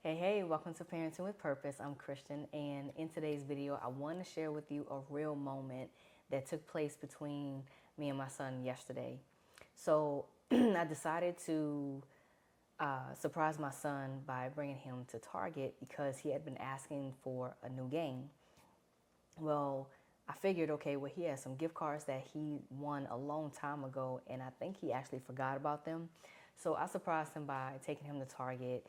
Hey, welcome to Parenting with Purpose. I'm Christian, and in today's video, I want to share with you a real moment that took place between me and my son yesterday. So, I decided to surprise my son by bringing him to Target because he had been asking for a new game. Well, I figured, okay, well, he has some gift cards that he won a long time ago, and I think he actually forgot about them. So I surprised him by taking him to Target.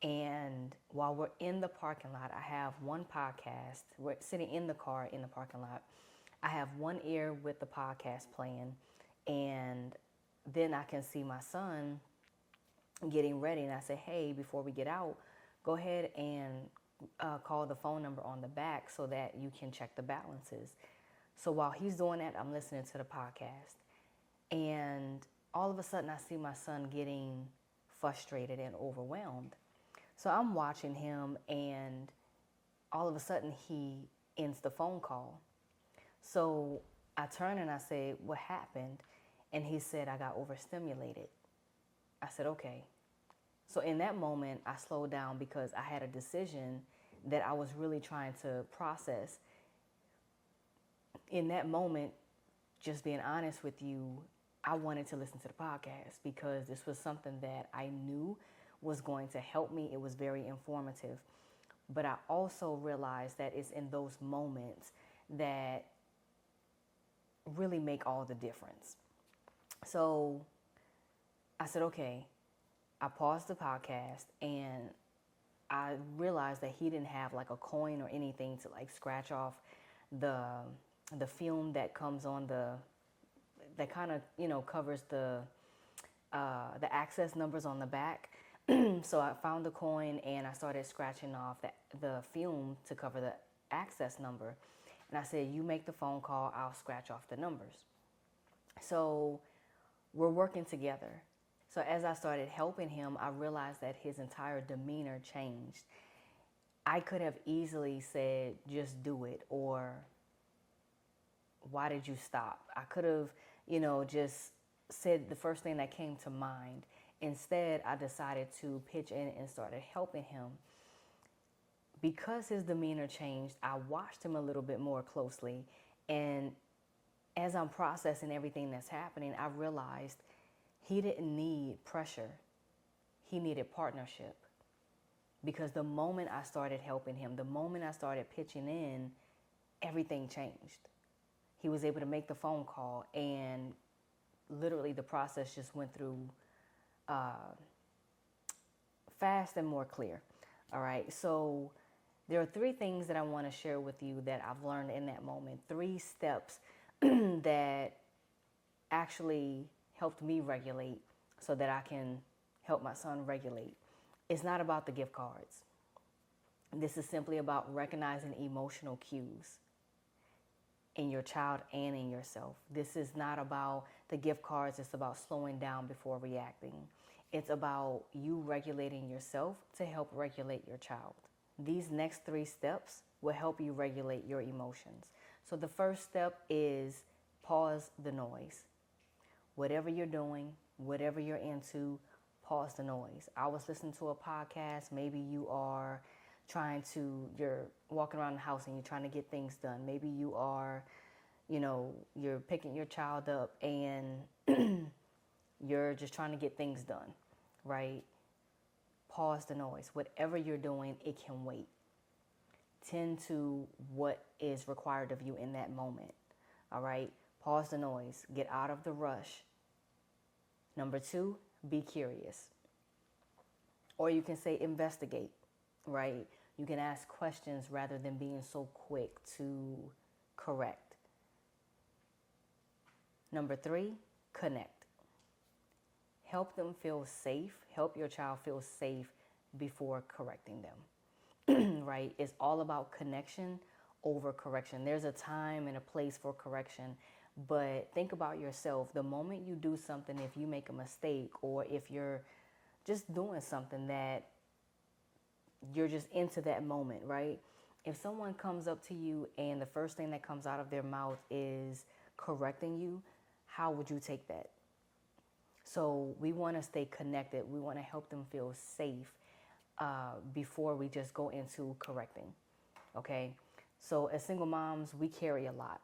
And while we're in the parking lot, I have one podcast. We're sitting in the car in the parking lot. I have one ear with the podcast playing, and then I can see my son getting ready. And I say, hey, before we get out, go ahead and call the phone number on the back so that you can check the balances. So while he's doing that, I'm listening to the podcast. And all of a sudden, I see my son getting frustrated and overwhelmed. So I'm watching him, and all of a sudden, he ends the phone call. So I turn and I say, what happened? And he said, I got overstimulated. I said, okay. So in that moment, I slowed down because I had a decision that I was really trying to process. In that moment, just being honest with you, I wanted to listen to the podcast because this was something that I knew was going to help me. It was very informative. But I also realized that it's in those moments that really make all the difference. So I said, okay. I paused the podcast and I realized that he didn't have like a coin or anything to like scratch off the film that comes on that kind of covers the access numbers on the back. So I found the coin and I started scratching off the film to cover the access number. And I said, you make the phone call, I'll scratch off the numbers. So we're working together. So as I started helping him, I realized that his entire demeanor changed. I could have easily said, just do it, or why did you stop? I could have, just said the first thing that came to mind. Instead, I decided to pitch in and started helping him. Because his demeanor changed, I watched him a little bit more closely. And as I'm processing everything that's happening, I realized he didn't need pressure. He needed partnership. Because the moment I started helping him, the moment I started pitching in, everything changed. He was able to make the phone call, and literally the process just went through fast and more clear. All right. So there are three things that I want to share with you that I've learned in that moment. 3 steps that actually helped me regulate so that I can help my son regulate. It's not about the gift cards. This is simply about recognizing emotional cues in your child and in yourself. This is not about the gift cards. It's about slowing down before reacting. It's about you regulating yourself to help regulate your child. These next 3 steps will help you regulate your emotions. So the first step is pause the noise. Whatever you're doing, whatever you're into, pause the noise. I was listening to a podcast. Maybe you're walking around the house and you're trying to get things done. Maybe you are, you're picking your child up and you're just trying to get things done, right? Pause the noise. Whatever you're doing, it can wait. Tend to what is required of you in that moment, all right? Pause the noise. Get out of the rush. Number 2, be curious. Or you can say investigate, right? You can ask questions rather than being so quick to correct. Number 3, connect. Help them feel safe. Help your child feel safe before correcting them, right? It's all about connection over correction. There's a time and a place for correction, but think about yourself. The moment you do something, if you make a mistake or if you're just doing something that you're just into that moment, right? If someone comes up to you and the first thing that comes out of their mouth is correcting you, how would you take that? So we want to stay connected. We want to help them feel safe. before we just go into correcting. Okay? So as single moms, we carry a lot.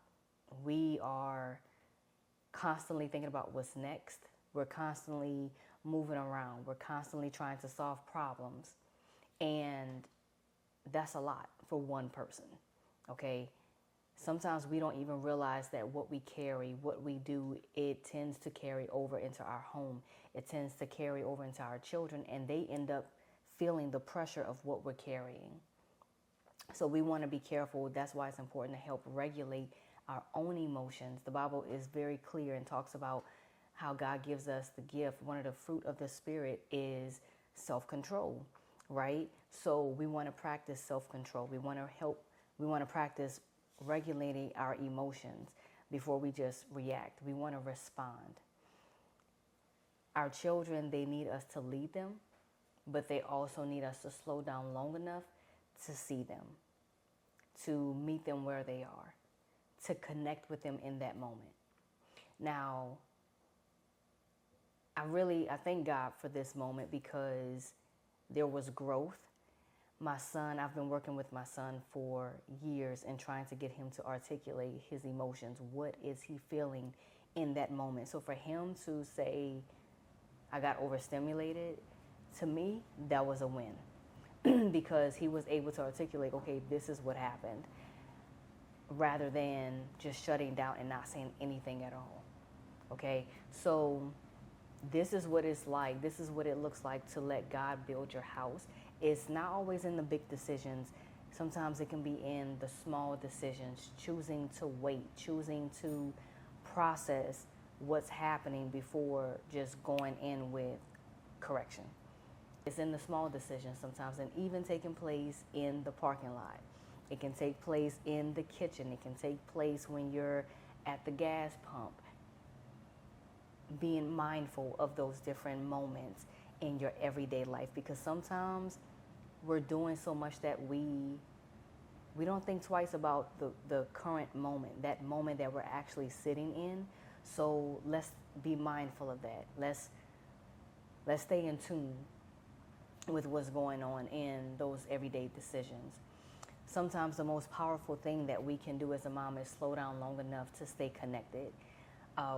We are constantly thinking about what's next. We're constantly moving around. We're constantly trying to solve problems. And that's a lot for one person. Okay? Sometimes we don't even realize that what we carry, what we do, it tends to carry over into our home. It tends to carry over into our children, and they end up feeling the pressure of what we're carrying. So we want to be careful. That's why it's important to help regulate our own emotions. The Bible is very clear and talks about how God gives us the gift. One of the fruit of the Spirit is self-control, right? So we want to practice self-control. We want to practice regulating our emotions before we just react. We want to respond. Our children, they need us to lead them, but they also need us to slow down long enough to see them, to meet them where they are, to connect with them in that moment. Now, I thank God for this moment because there was growth. My son, I've been working with my son for years and trying to get him to articulate his emotions. What is he feeling in that moment? So for him to say, I got overstimulated, to me, that was a win because he was able to articulate, okay, this is what happened, rather than just shutting down and not saying anything at all. Okay, so this is what it's like. This is what it looks like to let God build your house. It's not always in the big decisions. Sometimes it can be in the small decisions, choosing to wait, choosing to process what's happening before just going in with correction. It's in the small decisions sometimes, and even taking place in the parking lot. It can take place in the kitchen. It can take place when you're at the gas pump. Being mindful of those different moments in your everyday life, because sometimes we're doing so much that we don't think twice about the current moment, that moment that we're actually sitting in. So let's be mindful of that. Let's stay in tune with what's going on in those everyday decisions. Sometimes the most powerful thing that we can do as a mom is slow down long enough to stay connected.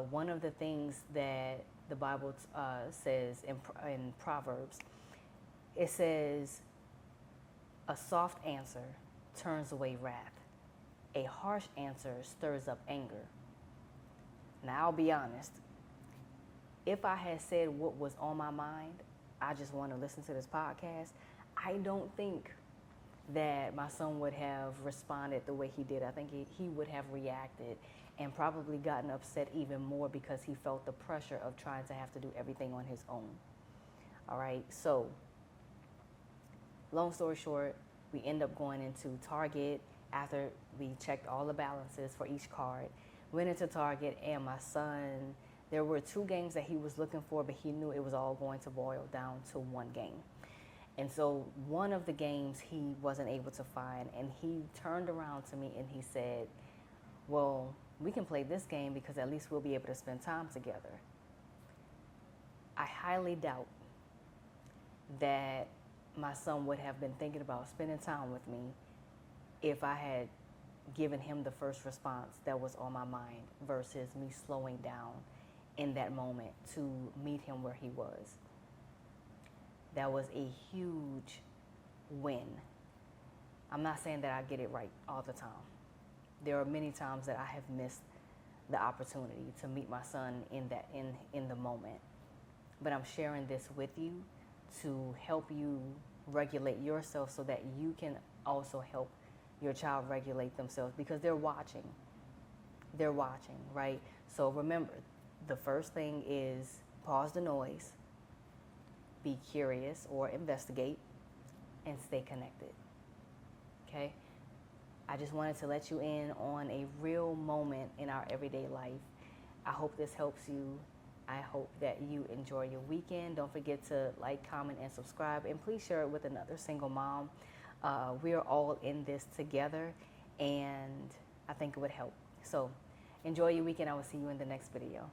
One of the things that the Bible says in Proverbs, it says, a soft answer turns away wrath. A harsh answer stirs up anger. Now, I'll be honest. If I had said what was on my mind, I just want to listen to this podcast, I don't think that my son would have responded the way he did. I think he would have reacted and probably gotten upset even more because he felt the pressure of trying to have to do everything on his own. All right, so long story short, we end up going into Target after we checked all the balances for each card. Went into Target, and my son, there were 2 games that he was looking for, but he knew it was all going to boil down to one game. And so one of the games he wasn't able to find, and he turned around to me and he said, well, we can play this game because at least we'll be able to spend time together. I highly doubt that my son would have been thinking about spending time with me if I had given him the first response that was on my mind versus me slowing down in that moment to meet him where he was. That was a huge win. I'm not saying that I get it right all the time. There are many times that I have missed the opportunity to meet my son in the moment. But I'm sharing this with you to help you regulate yourself so that you can also help your child regulate themselves, because they're watching. They're watching, right? So remember, the first thing is pause the noise, be curious or investigate, and stay connected. Okay? I just wanted to let you in on a real moment in our everyday life. I hope this helps you. I hope that you enjoy your weekend. Don't forget to like, comment, and subscribe. And please share it with another single mom. We are all in this together, and I think it would help. So enjoy your weekend. I will see you in the next video.